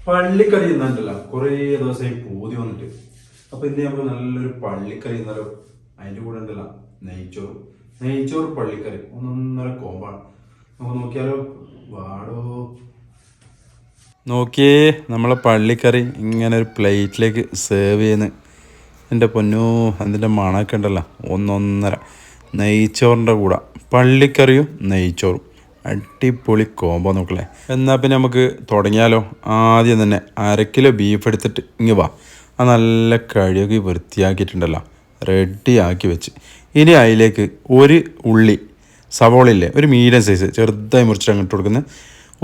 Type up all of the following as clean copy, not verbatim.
പള്ളിക്കറി തിന്നാണ്ടല്ല കുറേ ദിവസമായി പൂതി വന്നിട്ട്. അപ്പൊ ഇന്ന് നമുക്ക് നല്ലൊരു പള്ളിക്കറി തിന്നാലോ. അതിന്റെ കൂടെ ഉണ്ടല്ല നെയ്ച്ചോറ് പള്ളിക്കറി ഒന്നൊന്നര കോമ്പാണ്. നമുക്ക് നോക്കിയാലോ. വാടോ നോക്കിയേ, നമ്മളെ പള്ളിക്കറി ഇങ്ങനെ ഒരു പ്ലേറ്റിലേക്ക് സെർവ് ചെയ്യുന്നു. എൻ്റെ പൊന്നോ, അതിൻ്റെ മണമൊക്കെ ഉണ്ടല്ലോ. ഒന്നൊന്നര നെയ്ച്ചോറിൻ്റെ കൂടെ പള്ളിക്കറിയും നെയ്ച്ചോറും അടിപൊളി കോമ്പോ നോക്കല്ലേ. എന്നാൽ പിന്നെ നമുക്ക് തുടങ്ങിയാലോ. ആദ്യം തന്നെ 1/2 കിലോ ബീഫ് എടുത്തിട്ട് ഇങ്ങ് വാ. അത് നല്ല കഴുകി വൃത്തിയാക്കിയിട്ടുണ്ടല്ലോ, റെഡിയാക്കി വെച്ച്. ഇനി അതിലേക്ക് ഒരു ഉള്ളി സവോളയില്ലേ, ഒരു മീഡിയം സൈസ് ചെറുതായി മുറിച്ചിട്ട് അങ്ങോട്ട് കൊടുക്കുന്നത്.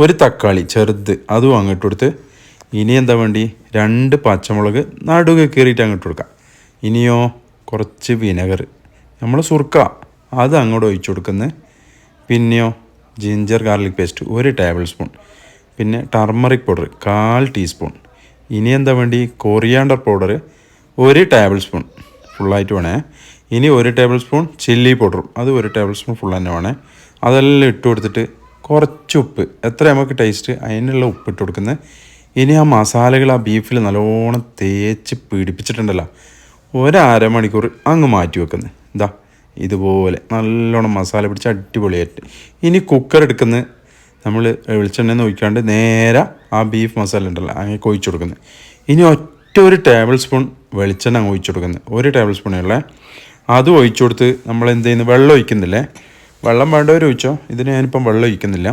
ഒരു തക്കാളി ചെറുത് അതും അങ്ങോട്ട് കൊടുത്ത്. ഇനി എന്താ വേണ്ടി, 2 പച്ചമുളക് നടുകെ കീറിയിട്ട് അങ്ങോട്ട് കൊടുക്കാം. ഇനിയോ കുറച്ച് വിനെഗർ, നമ്മൾ സുർക്ക അത് അങ്ങോട്ട് ഒഴിച്ചു കൊടുക്കുന്നത്. പിന്നെയോ ginger garlic paste 1 table spoon, പിന്നെ ടർമറിക് പൗഡർ 1/4 ടീസ്പൂൺ. ഇനി എന്താ വേണ്ടി, കൊറിയാണ്ടർ പൗഡർ 1 ടേബിൾ സ്പൂൺ ഫുള്ളായിട്ട് വേണേ. ഇനി 1 ടേബിൾ സ്പൂൺ ചില്ലി പൗഡറും അത് 1 ടേബിൾ സ്പൂൺ ഫുൾ തന്നെ വേണേ. അതെല്ലാം ഇട്ട് കൊടുത്തിട്ട് കുറച്ച് ഉപ്പ്, എത്ര നമുക്ക് ടേസ്റ്റ് അതിനുള്ള ഉപ്പ് ഇട്ട് കൊടുക്കുന്നത്. ഇനി ആ മസാലകൾ ആ ബീഫിൽ നല്ലോണം തേച്ച് പിടിപ്പിച്ചിട്ടുണ്ടല്ലോ, 1/2 മണിക്കൂർ അങ്ങ് മാറ്റി വെക്കുന്നത്. ഇതാ ഇതുപോലെ നല്ലോണം മസാല പിടിച്ച് അടിപൊളിയായിട്ട്. ഇനി കുക്കർ എടുക്കുന്നത് നമ്മൾ വെളിച്ചെണ്ണ ഒഴിക്കാണ്ട് നേരെ ആ ബീഫ് മസാല ഉണ്ടല്ലോ അങ്ങനെ ഒഴിച്ചു കൊടുക്കുന്നത്. ഇനി ഒറ്റ 1 ടേബിൾ സ്പൂൺ വെളിച്ചെണ്ണ അങ്ങ് ഒഴിച്ചു കൊടുക്കുന്നത്. 1 ടേബിൾ സ്പൂണുള്ള അത് ഒഴിച്ചു കൊടുത്ത് നമ്മൾ എന്ത് ചെയ്യുന്നു, വെള്ളം ഒഴിക്കുന്നില്ലേ. വെള്ളം വേണ്ടവർ ഒഴിച്ചോ, ഇതിന് ഞാനിപ്പം വെള്ളം ഒഴിക്കുന്നില്ല.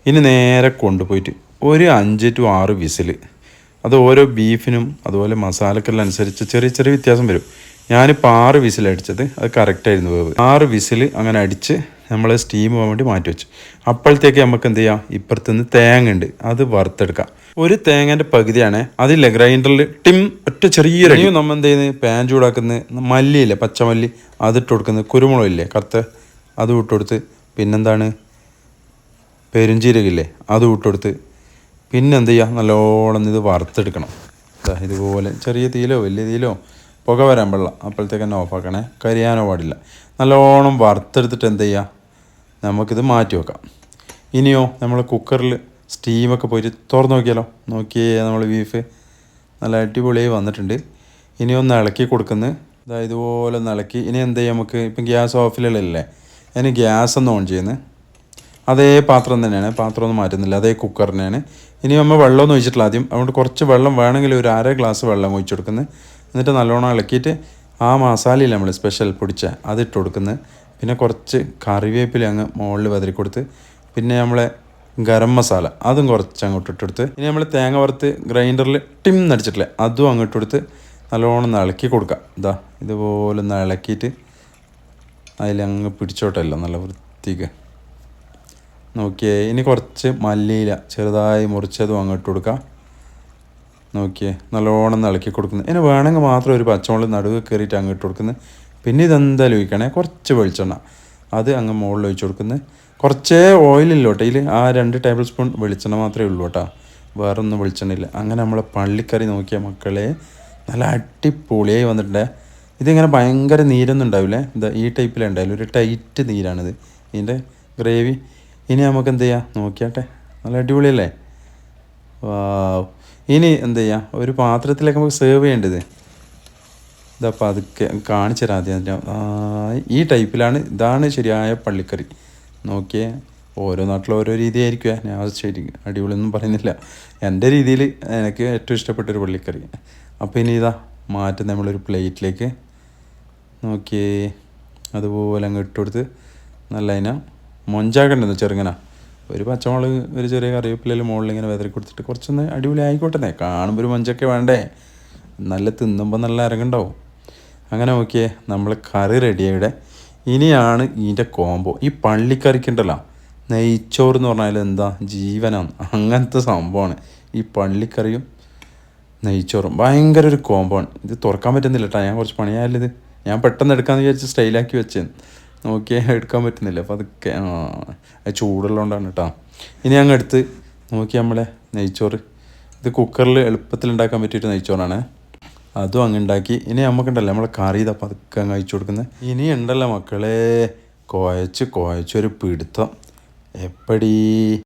ഇനി നേരെ കൊണ്ടുപോയിട്ട് ഒരു 5 to 6 വിസിൽ. അത് ഓരോ ബീഫിനും അതുപോലെ മസാലക്കെല്ലാം അനുസരിച്ച് ചെറിയ ചെറിയ വ്യത്യാസം വരും. ഞാനിപ്പോൾ 6 വിസിലടിച്ചത്, അത് കറക്റ്റായിരുന്നു വേവ്. 6 വിസിൽ അങ്ങനെ അടിച്ച് നമ്മൾ സ്റ്റീം പോകാൻ വേണ്ടി മാറ്റി വെച്ചു. അപ്പോഴത്തേക്ക് നമുക്ക് എന്ത് ചെയ്യാം, ഇപ്പുറത്തുനിന്ന് തേങ്ങ ഉണ്ട് അത് വറുത്തെടുക്കാം. ഒരു തേങ്ങേൻ്റെ പകുതിയാണ് അതില്ല ഗ്രൈൻഡറിൽ ടിം ഒറ്റ ചെറിയ റെഡിയും. നമ്മൾ എന്ത് ചെയ്യുന്നത്, പാൻ ചൂടാക്കുന്നത്, മല്ലിയില്ലേ പച്ചമല്ലി അതിട്ട് കൊടുക്കുന്നത്, കുരുമുളകില്ലേ കറുത്ത അതും ഇട്ട് കൊടുത്ത്, പിന്നെന്താണ് പെരുംജീരകില്ലേ അതും ഇട്ട് കൊടുത്ത്, പിന്നെ എന്ത് ചെയ്യുക, നല്ലോണം ഇത് വറുത്തെടുക്കണം. ഇതുപോലെ ചെറിയ തീയിലോ വലിയ തീയിലോ പുക വരാൻ പാടില്ല, അപ്പോഴത്തേക്ക് തന്നെ ഓഫാക്കണേ, കരിയാനോ പാടില്ല. നല്ലോണം വറുത്തെടുത്തിട്ട് എന്ത് ചെയ്യുക, നമുക്കിത് മാറ്റി വെക്കാം. ഇനിയോ നമ്മൾ കുക്കറിൽ സ്റ്റീമൊക്കെ പോയിട്ട് തുറന്ന് നോക്കിയാലോ. നോക്കിയേ, നമ്മൾ ബീഫ് നല്ല അടിപൊളിയായി വന്നിട്ടുണ്ട്. ഇനി ഒന്ന് ഇളക്കി കൊടുക്കുന്നത്, ഇതുപോലെ ഒന്ന് ഇളക്കി. ഇനി എന്ത് ചെയ്യാം, നമുക്ക് ഇപ്പം ഗ്യാസ് ഓഫിലല്ലേ, ഇനി ഗ്യാസ് ഒന്ന് ഓൺ ചെയ്യുന്നത്. അതേ പാത്രം തന്നെയാണ്, പാത്രമൊന്നും മാറ്റുന്നില്ല, അതേ കുക്കർ തന്നെയാണ്. ഇനി നമ്മൾ വെള്ളമൊന്നും ഒഴിച്ചിട്ടില്ല ആദ്യം, അതുകൊണ്ട് കുറച്ച് വെള്ളം വേണമെങ്കിൽ ഒരു 1/2 ഗ്ലാസ് വെള്ളം ഒഴിച്ചു കൊടുക്കുന്നത്. എന്നിട്ട് നല്ലോണം ഇളക്കിയിട്ട് ആ മസാലയിൽ നമ്മൾ സ്പെഷ്യൽ പൊടിച്ച അതിട്ട് കൊടുക്കുന്നത്. പിന്നെ കുറച്ച് കറിവേപ്പില അങ്ങ് മുകളിൽ വതറി കൊടുത്ത്, പിന്നെ നമ്മളെ ഗരം മസാല അതും കുറച്ച് അങ്ങോട്ട് ഇട്ടെടുത്ത്, ഇനി നമ്മൾ തേങ്ങ വറുത്ത് ഗ്രൈൻഡറിൽ ടിം നടിച്ചിട്ടില്ലേ അതും അങ്ങോട്ട് കൊടുത്ത് നല്ലോണം ഒന്ന് ഇളക്കി കൊടുക്കുക. ഇതുപോലെ ഒന്ന് ഇളക്കിയിട്ട് അതിലങ്ങ് പിടിച്ചോട്ടല്ലോ നല്ല വൃത്തിക്ക്. നോക്കിയേ, ഇനി കുറച്ച് മല്ലിയില ചെറുതായി മുറിച്ചതും അങ്ങോട്ട് കൊടുക്കാം. നോക്കിയേ, നല്ലോണം ഇളക്കി കൊടുക്കുന്നത്. ഇനി വേണമെങ്കിൽ മാത്രം ഒരു പച്ചമുളക് നടുവ് കയറിയിട്ട് അങ്ങോട്ട് കൊടുക്കുന്നത്. പിന്നെ ഇതെന്തായാലും ഒഴിക്കണേ, കുറച്ച് വെളിച്ചെണ്ണ അത് അങ്ങ് മുകളിൽ ഒഴിച്ച് കൊടുക്കുന്നത്. കുറച്ചേ ഓയിലില്ലോട്ടെ, ഇതിൽ ആ 2 ടേബിൾ സ്പൂൺ വെളിച്ചെണ്ണ മാത്രമേ ഉള്ളൂ കേട്ടോ, വേറെ ഒന്നും വെളിച്ചെണ്ണയില്ല. അങ്ങനെ നമ്മളെ പള്ളിക്കറി നോക്കിയ മക്കളെ നല്ല അടിപൊളിയായി വന്നിട്ടുണ്ട്. ഇതിങ്ങനെ ഭയങ്കര നീരൊന്നും ഉണ്ടാവില്ലേ, ഈ ടൈപ്പിലുണ്ടാവില്ല, ഒരു ടൈറ്റ് നീരാണിത് ഇതിൻ്റെ ഗ്രേവി. ഇനി നമുക്ക് എന്ത് ചെയ്യാം നോക്കിയാട്ടെ, നല്ല അടിപൊളിയല്ലേ. ഇനി എന്ത് ചെയ്യാം, ഒരു പാത്രത്തിലേക്ക് നമുക്ക് സെർവ് ചെയ്യേണ്ടത്. ഇതപ്പോൾ അതൊക്കെ കാണിച്ചു തരാം ആദ്യം. ഈ ടൈപ്പിലാണ്, ഇതാണ് ശരിയായ പള്ളിക്കറി. നോക്കിയേ, ഓരോ നാട്ടിലും ഓരോ രീതിയായിരിക്കും. ഞാൻ ശരി അടിപൊളിയൊന്നും പറയുന്നില്ല, എൻ്റെ രീതിയിൽ എനിക്ക് ഏറ്റവും ഇഷ്ടപ്പെട്ടൊരു പള്ളിക്കറി. അപ്പോൾ ഇനി ഇതാ മാറ്റും നമ്മളൊരു പ്ലേറ്റിലേക്ക്. നോക്കിയേ, അതുപോലെ അങ്ങ് ഇട്ട് കൊടുത്ത് നല്ല അതിനെ മൊഞ്ചാക്കണ്ടെന്ന് ചെറുങ്ങനെ ഒരു പച്ചമുളക് ഒരു ചെറിയ കറിവേപ്പിലയിൽ മുകളിൽ ഇങ്ങനെ വെതറി കൊടുത്തിട്ട് കുറച്ചൊന്ന് അടിപൊളി ആയിക്കോട്ടെ. കാണുമ്പോൾ ഒരു മൊഞ്ചൊക്കെ വേണ്ടേ, നല്ല തിന്നുമ്പോൾ നല്ല ഇറങ്ങുണ്ടാവും. അങ്ങനെ നോക്കിയേ, നമ്മൾ കറി റെഡിയായിടെ. ഇനിയാണ് ഇതിൻ്റെ കോംബോ. ഈ പള്ളിക്കറിക്കുണ്ടല്ലോ, നെയ്ച്ചോറ് എന്ന് പറഞ്ഞാൽ എന്താ ജീവനാണ്, അങ്ങനത്തെ സംഭവമാണ് ഈ പള്ളിക്കറിയും നെയ്ച്ചോറും. ഭയങ്കര ഒരു കോംബോ ആണ്. ഇത് തുറക്കാൻ പറ്റുന്നില്ല കേട്ടോ, ഞാൻ കുറച്ച് പണിയായാലും ഇത് ഞാൻ പെട്ടെന്ന് എടുക്കാമെന്ന് വിചാരിച്ച് സ്റ്റൈലാക്കി വെച്ചേന്ന്. നോക്കിയാൽ എടുക്കാൻ പറ്റുന്നില്ല, അപ്പോൾ അതൊക്കെ ചൂടുള്ളതുകൊണ്ടാണ് കേട്ടോ. ഇനി അങ്ങ് എടുത്ത് നോക്കി നമ്മളെ നെയ്ച്ചോറ്, ഇത് കുക്കറിൽ എളുപ്പത്തിൽ ഉണ്ടാക്കാൻ പറ്റിയിട്ട് നെയ്ച്ചോറാണ്, അതും അങ്ങ് ഉണ്ടാക്കി. ഇനി നമുക്കുണ്ടല്ലോ നമ്മളെ കറി ഇതപ്പോൾ അതൊക്കെ അങ്ങ് അയച്ചു കൊടുക്കുന്നത്. ഇനി ഉണ്ടല്ലോ മക്കളെ കുഴച്ചൊരു പിടുത്തം എപ്പടി